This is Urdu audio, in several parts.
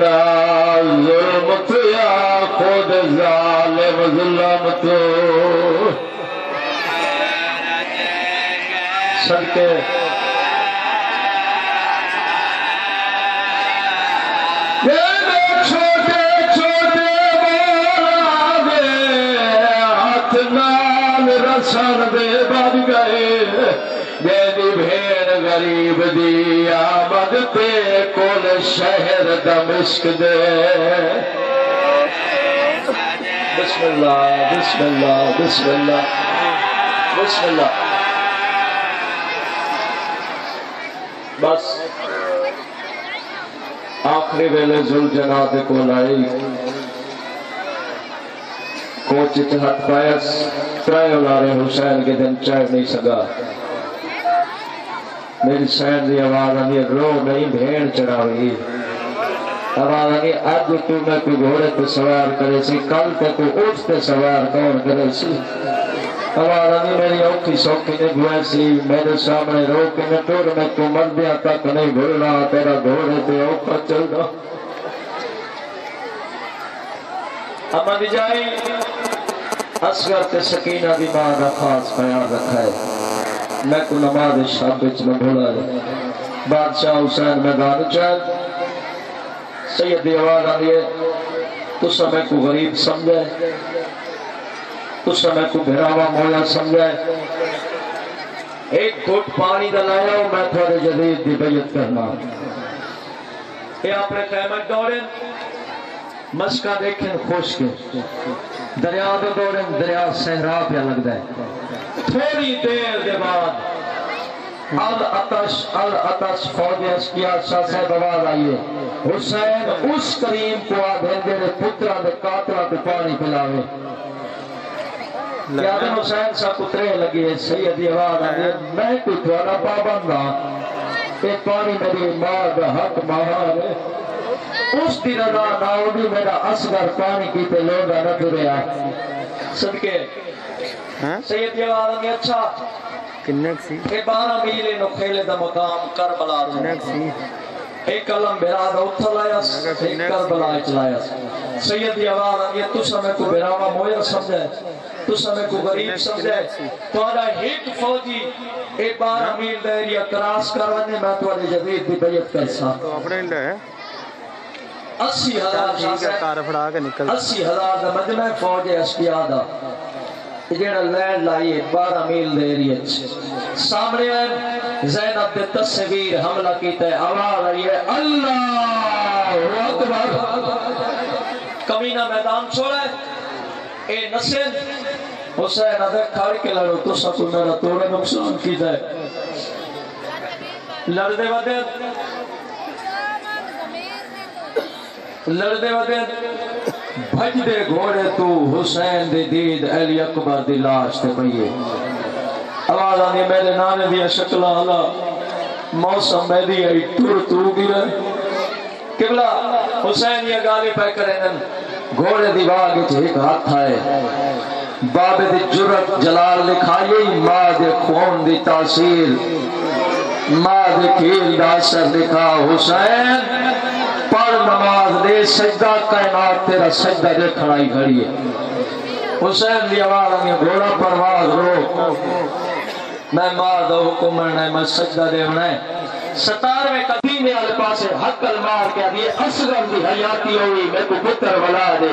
اتنا ظلم تو یا خود ظالم ظلم تو صدقے چھوٹے چھوٹے مولا دے ہاتھ نال رسن دے بن گئے میری بھیڑ غریب دی آمد تے کول شہر دمشق دے بسم اللہ بسم اللہ بسم اللہ بسم اللہ بس آخری ویلے ذوالجناح کو لائی کوچ ہاتھ پائس ترائے اولارے حسین کے دن چڑھ نہیں سکا میری سین دی آواز آنی رو نہیں بھیڑ چڑھا ہوئی آواز آنی اب تو میں کوئی گھوڑے پہ سوار کرے سی کل پہ کوئی اٹھ پہ سوار کون کرے سی آواز آنی میری اوکھی سوکھی نے گھوئے سی میرے سامنے رو کے میں ٹور میں تو مردیاں تک نہیں بھول رہا تیرا گھوڑے پہ اوکھا چل رہا اما دی جائی اصغر تے سکینہ دی ماں کا خاص خیال رکھا ہے میں کو نماز شب وچ نہ بھولا ہے بادشاہ حسین میدان چاہت سید دی آواز آئی ہے تسا میں کو غریب سمجھے تسا میں کو بھراوا مولا سمجھے ایک گھٹ پانی دا لایا ہوں میں تھوڑے جدید دی بیعت کرنا یہ اپنے قیمت دوریں مشکہ دیکھیں خوش کے دریا دے دوریں دریا صحرا پہ لگ دے تھوڑی دیر دے بعد العطش فوج اشکیا شاہ صاحب آواز آئیے حسین اس کریم کو آدھیں دے پترہ دے قاتلہ دے پانی پلاوے یادن حسین سا پترے لگی ہے سیدی آواز آئیے میں کوئی تھوڑا پابندہ یہ پانی میری ماں دا حق مہار ہے اس دی رضا ناؤدی میرا اصغر پانی کی تے لوگا نہ دھریا صدقے سیدی آواز آئیے اچھا اے 12 میلے نکھیلے دا مقام کربلا تھا ایک علم بھرا دا اتھا لایا ایک کربلا چلایا سیدی آواز آئیے تو سمیں کو بھراوا مویا سمجھے تو سمیں کو غریب سمجھے تو آدھا ایک فوجی اے 12 میل دائریا کراس کروانے میں تو آدھے جدید بھی بیعت کر سا 80,000 دا مجمع فوج اشکیا دا جیڑا لینڈ لائیے 12 میل دے ایریا سامنے زینب دے تصویر حملہ کیتا ہے آواز آئیے اللہ اکبر کمینہ میدان چھوڑا ہے اے نسل حسین ادھے کھاڑ کے لڑو تو سکو میرا توڑے نقصان کیتا ہے لڑدے ودے بھج دے گھوڑے تو حسین دے دید علی اکبر دی لاش تے پئیے آواز آنی میرے نانے دیا شکلہ اللہ موسم میں دی آئی ٹور تو گرے قبلہ حسین یہ گالی پہ کریں گھوڑے دی باغ ایک ہاتھ آئے باب دی جرت جلال لکھائیے ماں دے خون دی تاثیر ماں دے کھیل دا اثر لکھا حسین پر نماز دے سجدہ کائنات تیرا سجدہ دے کھڑائی گھڑی ہے حسین دی آواز ہمیں گھوڑا پرواز رو میں ماں دا حکم ہے میں سجدہ دے ہونا ہے 17ویں قدیمے والے پاسے حق المار کیا دیئے اصغر دی حیاتی ہوئی میں کو پتر ولا دے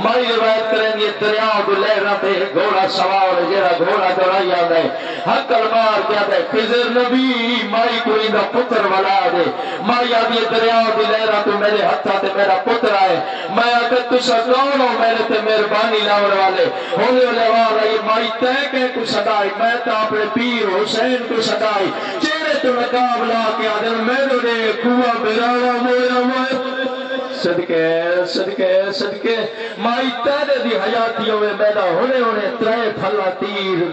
مائی روایت کریں گے دریا کو لہرہ دے گھوڑا سوار جیرا گھوڑا دورائی آدھے حق المار کیا دے خضر نبی مائی کوئی دا پتر ولا دے مائی آدھی دریا کو لہرہ تو میرے ہتھا تے میرا پتر آئے میں آدھے تُسا کون ہو میرے تے مہربانی لاؤر والے ہونے والے رہی مائی تے کہ کو صدائی میں تا اپنے پیر حسین کو صدائی چہرے تو نقاب لا کے آدھے میرے نے کوہ برانا مویا مویا صدقے مائی تیرے دی حیاتی ہوئے میدہ ہونے ترائے پھلا تیر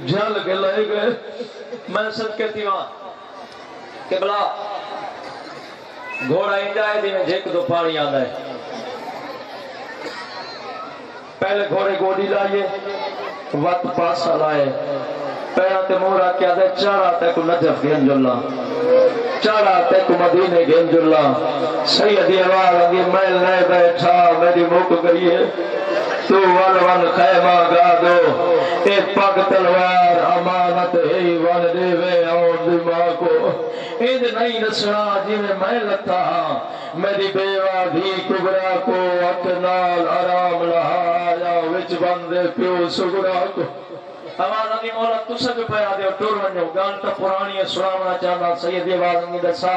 جل کے لئے گئے میں صدقے تیوان کہ بلا گھوڑا انجائے دی میں جھیک دو پانی آدھا ہے پہلے گھوڑے گوڑی لائیے وقت پاسا لائے پیرا تے مورا کیا دے چارا تے کو نجف گین جلا چارا تے کو مدینے گین جلا سیدی آواز آگی میں لے بیٹھا میری موک گئی ہے تو ون ون خیمہ گا دو اے پگ تلوار امانت ہی ون دیوے اور دماغ کو اید نہیں نسنا جی میں لتا ہاں میری بیوہ بھی کبرا کو اکنال آرام لہایا وچ بندے پیو سگرا کو آوازانی مولا تسا بھی پیا دے ٹور ونجو گانتا پرانی سناونا چاہنا سیدی آوازانی دسا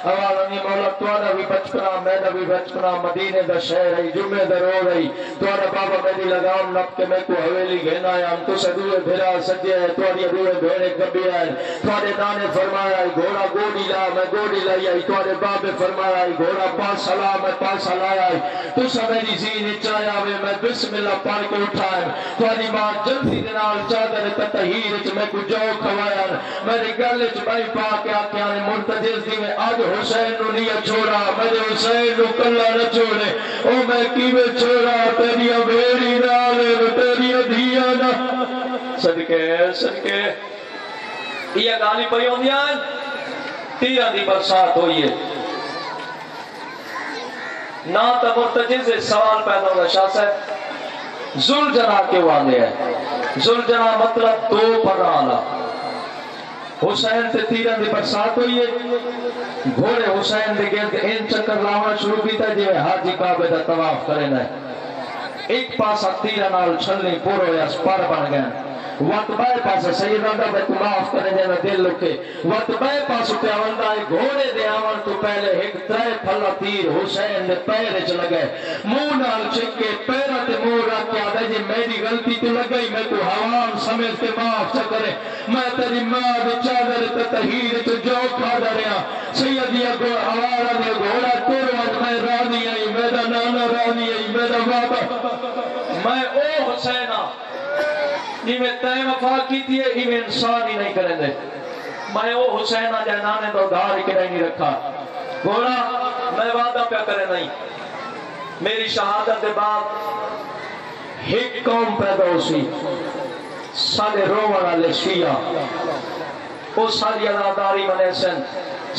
آوازانی مولا توانا بھی بچپنا میرا بھی بچپنا مدینے دا شہر ہے جمعے دا رو رہی توانا بابا میری لگام نپ کے میں کو حویلی گھینا ہے ہم تسا دوئے بھیرا سجے ہے تواری دوئے بھیڑے کبھی ہے توانے دانے فرمایا ہے گھوڑا گوڑی لا میں گوڑی لائی ہے توانے بابے فرمایا ہے گھوڑا پاسا لا میں پاسا لایا ہے تسا میری زین چایا ہوئے میں بسم اللہ پڑھ کے اٹھائے توانی ماں جلدی دنال چادر تطہیر چ میں کو جو کھوایا میرے گل چ بائی پا کے آکھیا نے مرتجز دی میں اج حسین نو نہیں چھوڑا میرے حسین نو کلا نہ چھوڑے او میں کیویں چھوڑا تیری بیڑی نال تیری دھیا نہ صدقے صدقے یہ گالی پئی ہوندیاں تیرا دی برسات ہوئی ہے نہ تو مرتجز سوال پیدا ہوگا شاہ صاحب ذوالجنا کے والے ہیں ذوالجنا مطلب دو پرانا حسین تے تیرہ دی برسات ہوئی ہے گھوڑے حسین دے گرد ان چکر لاؤنا شروع کیتا جی حاجی کعبے دا طواف کرنا ہے ایک پاسا تیرہ نال چھلنی پورو یا سپار بن گئے وقت بائے پاسا سیدہ بیت معاف کرنے جانا دل لکے وقت بائے پاسا پہ آوندہ ہے گھوڑے دے آون تو پہلے ایک ترے پھلا تیر حسین دے پیرے چ لگے منہ نال چکے پیرہ تے منہ رکھ کے آدھے جی میری غلطی تو لگئی میں کو حوام سمیت کے معاف چا کرے میں تیری ماں دے چادر تے تحیر تو جو کھا دریا سیدی آوارا دے گھوڑا تیروان میں رانی آئی میرا نانا رانی آئی میرا بابا میں او حسینہ جی میں تائیں وفا کی تھی ہی میں انسان ہی نہیں کریں دے میں او حسینہ جہنانے دو دھار کے نہیں رکھا گھوڑا میں وعدہ پہ کرے نہیں میری شہادت دے بعد ایک قوم پیدا ہو سی سارے رومن والے شیعہ وہ ساری عزاداری منے سن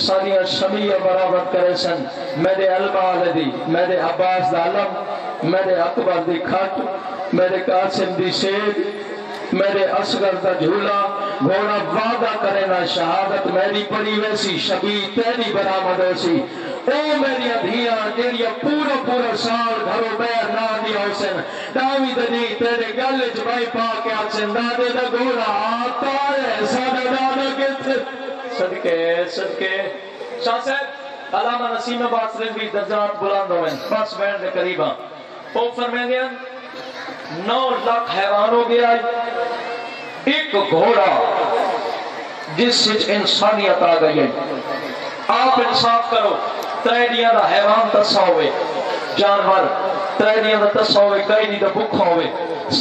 ساری شمیع برابر کرے سن میرے علمہ والے دی میرے عباس دا علم میرے اکبر دی کھٹ میرے قاسم دی سید میرے اصغر دا جھولا گھوڑا وعدہ کرے نا شہادت میری پڑی ویسی شبی تیری برآمد ہوسی او میری ادھیاں جیڑیا پورا پورا سال گھرو بیر نہ دیا حسین داوی دنی تیرے گل جبائی پا کے آسن دادے دا گھوڑا آتا ہے سادہ دادا کے صدقے صدقے شاہ صاحب علامہ نسیم عباس رضوی درجات بلند ہوئے بس بین دے قریبا او فرمائیں گے 9 لاکھ حیوان ہو گیا ایک گھوڑا جس سے انسانیت آ گئی ہے آپ انصاف کرو تریڈیاں دا حیوان تسا ہوئے جانور تریڈیاں دا تسا ہوئے کئی نہیں دا بکھا ہوئے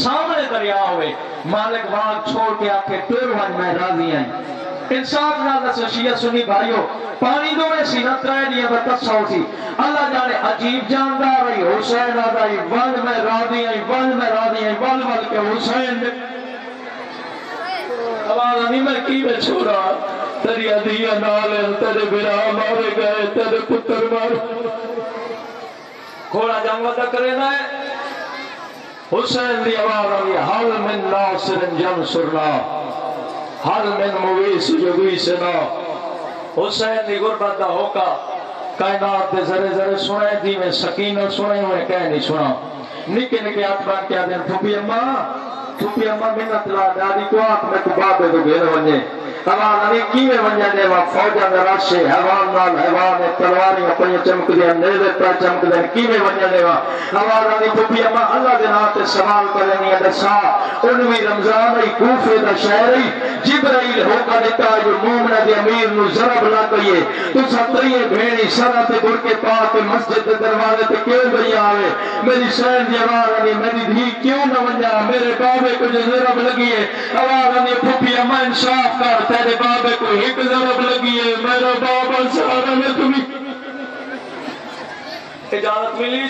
سامنے دریا ہوئے مالک وہاں چھوڑ کے آکے تیروان میں راضی ہیں انصاف نہ دس شیعہ سنی بھائیو پانی دو میں سی نہ تریڈیاں دا تسا ہوتی اللہ جانے عجیب جاندار رہی حسین آدھائی ون میں راضی ہیں ون میں راضی ہیں ون ول کے حسین نے آواز نہیں میں کی میں چھوڑا تیری عدیہ نالے تیرے برا مارے گئے تیرے پتر مار گھوڑا جنگ ودا کرے نہ ہے حسین دی آواز آئی حل من ناصر جنصرنا حل من مویس یغیثنا حسین دی غربت دا ہوکا کائنات دے ذرے ذرے سنے دی میں سکینہ سنے ہوئے کہہ نہیں سنا نکے نکے اتبان کیا دیں تھوپی اممہ منت لا دادی کو آنکھ میں کو بابے کو گھر ونجے تمام نبی کیویں ونجنے وا فوجاں دے راشے حیوان نال حیوان تلواریاں اپنی چمکدیاں نیزے پر چمکدے کیویں ونجنے وا ہمارا نبی پپی اما اللہ دے نام تے سوال کرنی دسا 19 رمضان ای کوفے دا شہر ای جبرائیل ہو کا دیتا جو مومن دے امیر نو ضرب نہ کئیے تو ستری بھیڑی سرا تے گڑ کے پا کے مسجد دے دروازے تے کیوں گئی آوے میری شہر دی آواز نے میری دھی کیوں نہ ونجا میرے بابے کو جو ضرب لگی ہے آواز نے پپی اما انصاف کر تیرے بابے کو ایک ضرب لگی ہے میرا بابا سارا میں تمہیں اجازت ملی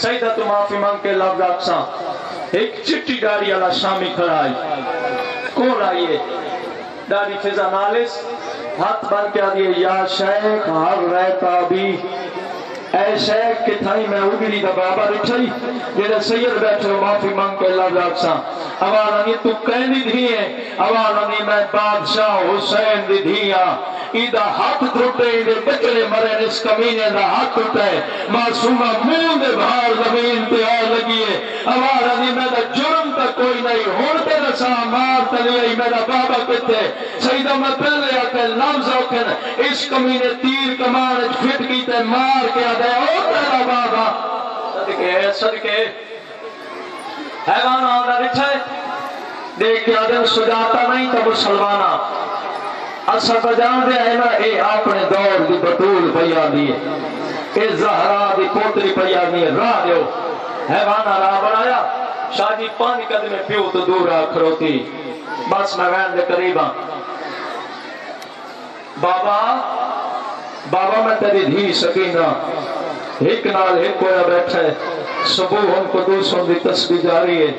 سیدہ تو معافی مانگ کے لفظ اقسام ایک چٹی گاڑی والا شامی کھڑا ہے کون آئیے دادی فضا نالس ہاتھ بن کے آدھیے یا شیخ ہر رہتا بھی اے شیخ کہ تھائی میں اگلی دا بابا رچھائی جیدے سید بیٹھے معافی مانگ کے اللہ راکساں اوالانی تو کہنی دھی ہے اوالانی میں بادشاہ حسین دی دھیا ایدہ ہاتھ دھوٹے ایدے بچڑے مرے اس کمینے دا ہاتھ دھوٹے معصومہ منہ دے بھار زمین پہ آئے لگیے اوالانی میں دا جرم تا کوئی نہیں ہوڑتے رسا مار تلیئی میرا بابا کتے سیدہ میں پہلے آکے لفظ اوکن اس کمینے تیر کمان پھٹ کیتے مار کے آدھے او تیرا بابا صدقے حیوان آدھا رچھے دیکھ کے آدھے سجاتا نہیں تو مسلمانہ اصل بجان دے آئے نا اے اپنے دور دی بطول پیا دیئے اے زہرا دی پوتری پیا دیئے راہ دیو حیوانہ راہ بڑھایا شاہ جی 5 قدم پیو تو دور آکھرو تھی بس میں وین دے قریبا بابا میں تیری دھی سکینہ ایک نال ایک کویا بیٹھے صبح ہم قدوس ہم دی تسبیح جاری ہے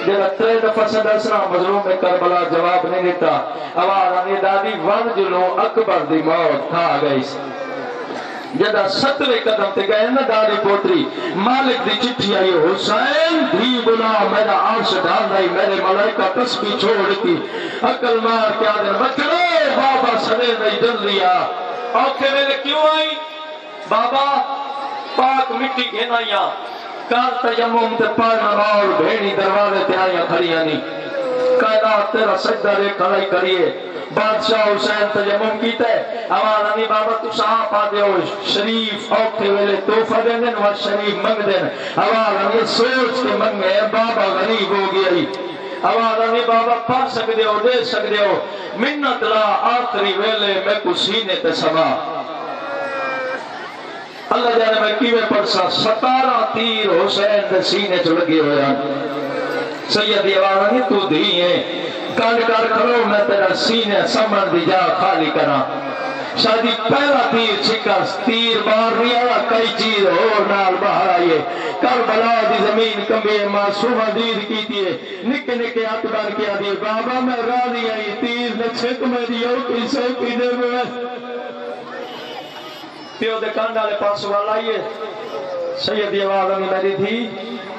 جیدہ 3 دفعہ سے دسنا مظلوم میں کربلا جواب نہیں دیتا آواز آنی دادی ون جلو اکبر دی موت کھا گئی جیدہ 7ویں قدم تے گئے نا دادی پوتری مالک دی چٹھی آئی حسین دھی بنا میرا عرش ڈھال رہی میرے ملائکہ تسبیح چھوڑ کی عقل مار کیا دن بچڑے بابا سنے نہیں جل لیا اوکے میرے کیوں آئی بابا پاک مٹی گھنائیاں کار تیمم تے پانا اور بھیڑی دروازے تے آئیاں کھڑیاں نہیں کائنات تیرا سجدہ رے کھڑائی کریے بادشاہ حسین تیمم کیتے آواز آنی بابا تو صاحب پا دیو شریف اوکھے ویلے توفہ دیں دن و شریف منگ دن آواز آنی سوچ کے منگے بابا غریب ہو گئی آواز آنی بابا پڑھ سکتے ہو دے سکتے ہو منت لا آخری ویلے میں کو سینے تے سما اللہ جانے میں کیوے پڑھسا 17 تیر حسین دے سینے چ لگے ہویا سیدی آوانی تو دھی ہے کل کر کرو میں تیرا سینے سمن دی جا خالی کرا شادی پہلا تیر چھکا تیر بار نہیں آیا کئی چیز اور نال باہر آئیے کربلا دی زمین کمی معصومہ دید کی تیے نکے نکے اتبار کیا دیے بابا میں راضی آئی تیر نے چھک میں دیو کی سوکی دے میں پیو دے کانڈالے پاس والا آئیے سیدی آوازانی میری تھی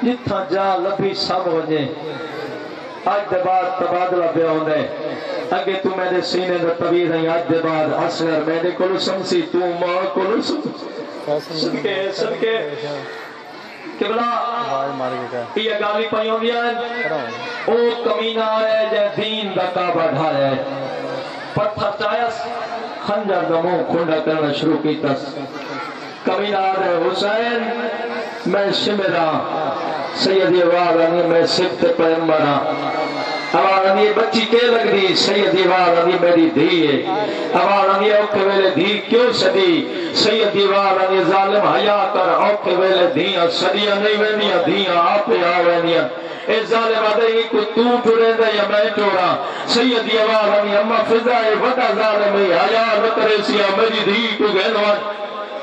جتھا جا لبی سب وجہ آج دے بعد تبادلہ پہ ہوندے اگے تو میرے سینے دے طویل ہیں آج دے بعد اصغر میرے کلو سمسی تو ماں کلو سمسی صدقے قبلہ یہ گالی پائیوں دیا ہے او کمینہ آئے جے دین دا کعبہ ڈھائے پتھر چایس خنجر دموں کھنڈا کرنا شروع کی تس کمینہ آدھے حسین میں شمرا سیدی آوازانی میں سبت پیمبرا آوازانی بچی کے لگ دی سیدی آوازانی میری دھی ہے آوازانی اوکے ویلے دھی کیوں سدی سیدی آوازانی ظالم حیاء کر اوکے ویلے دھیاں سدیاں نہیں وینیاں دھیاں آپے آوینیاں اے ظالم آدھے کو تو ٹورے دے یا میں ٹورا سیدی آوازانی اما فضائے وڈا ظالم حیاء نکرے سیا میری دھی کو گہنوان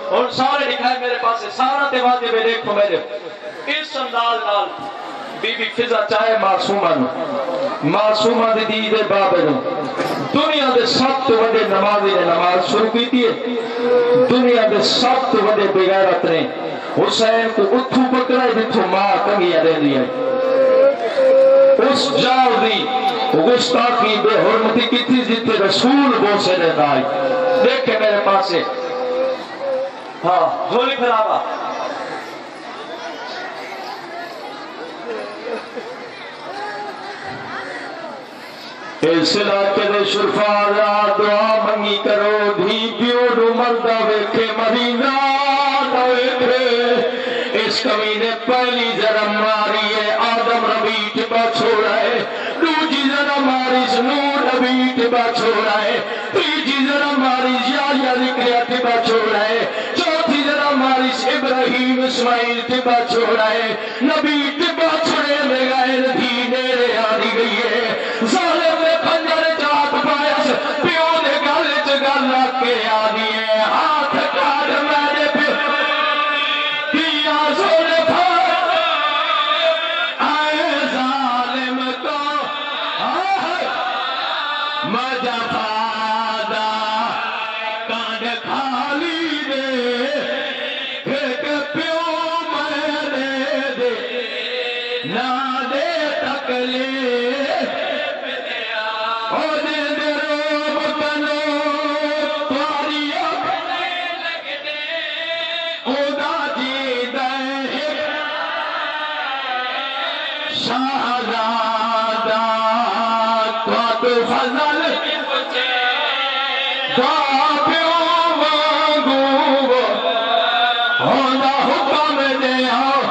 اور سارے دکھائے میرے پاس سارا تے واجب دیکھو میرے اس انداز نال بی بی فضا چاہے معصومہ دی دید بابے نو دنیا دے سب تو وڈے نمازی نے نماز شروع کی تھی دنیا دے سب تو وڈے بغیرت نے حسین کو اتھو پکڑے جتھو ماں کنگیا دے دیا اس جاؤ دی گستاخی بے حرمتی کی تھی جتھے رسول بوسے نے دائی دیکھے میرے پاس ہاں جھولی پھیلاوا اس علاقے دے شرفا دعا منگی کرو دھی پیو نو مردہ ویکھے مریضہ نہ ویکھے اس کمی نے پہلی ذرا ماری ہے آدم ربی ٹبا چھوڑا ہے دوجی ذرا ماری نور ربی ٹبا چھوڑا ہے تیجی ذرا ماری یا ذکریہ ٹبا چھوڑا ہے چوتھی ذرا ماری ابراہیم اسماعیل ٹبا چھوڑا ہے نبی ٹبا چھوڑے میں گئے دھی نیرے آدھی گئی ہے ظالم نے خنجر چاٹ پایا پیو نے گالے چگل لگ کے آدھی ہے ہاتھ کاٹ میں نے پھر دیا سونے پھر آئے ظالم کو نہ دے تکلیف او دے دے روب کنو تواری او دا جی دے شہزادہ تو فضل دابیوں مانگو ہونا حکم دے آؤ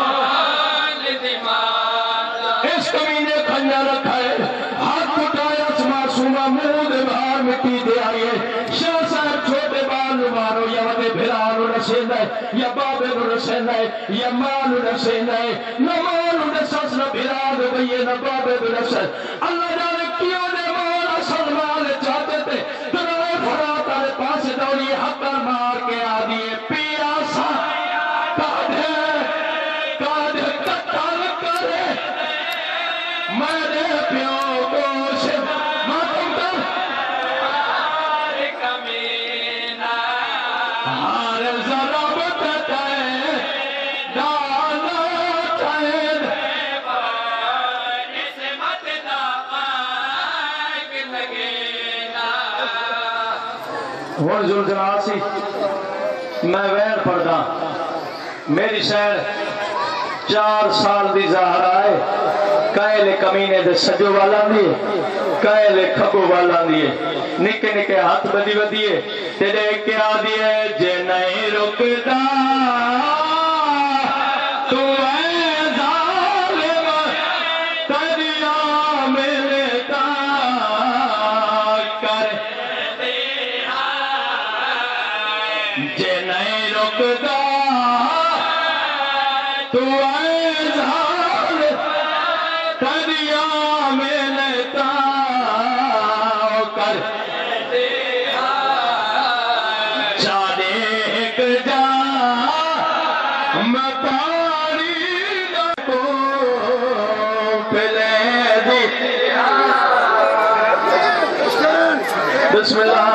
اس کمینے کھنجر رکھا ہے ہاتھ اٹھایا معصومہ منہ دے باہر مٹی دے آئیے شاہ صاحب چھوٹے بال مارو یا وڈے بھرانو رسین ہے یا بابے نو رسین ہے یا مانو رسین ہے نہ مانو رسس نہ بھرانو بھئیے نہ بابے نو رسین اللہ جانے کیوں نے مولا سلمان چاہتے تھے تنائے فرات آلے پاس دوری حقر مار کے آدھیے پیاسا کادھے کتال کرے میرے پیوں کو شد ماتم کر ہار ضرب تتے دانا چاہد ہون ذل جلال سی میں وین پڑھدا میری شہر 4 سال دی ظاہر آئے کائلے کمینے دے سجو والا دیئے کائلے کھبو والا دیئے نکے نکے ہاتھ بدی بدیئے تیرے کیا دیئے جے نہیں رکدا تو اے ظالم تریا ملتا کر جے نہیں رکدا تو اے ظالم تریا ملتا کر چادیک جا میں پانی کو پلے دی بسم اللہ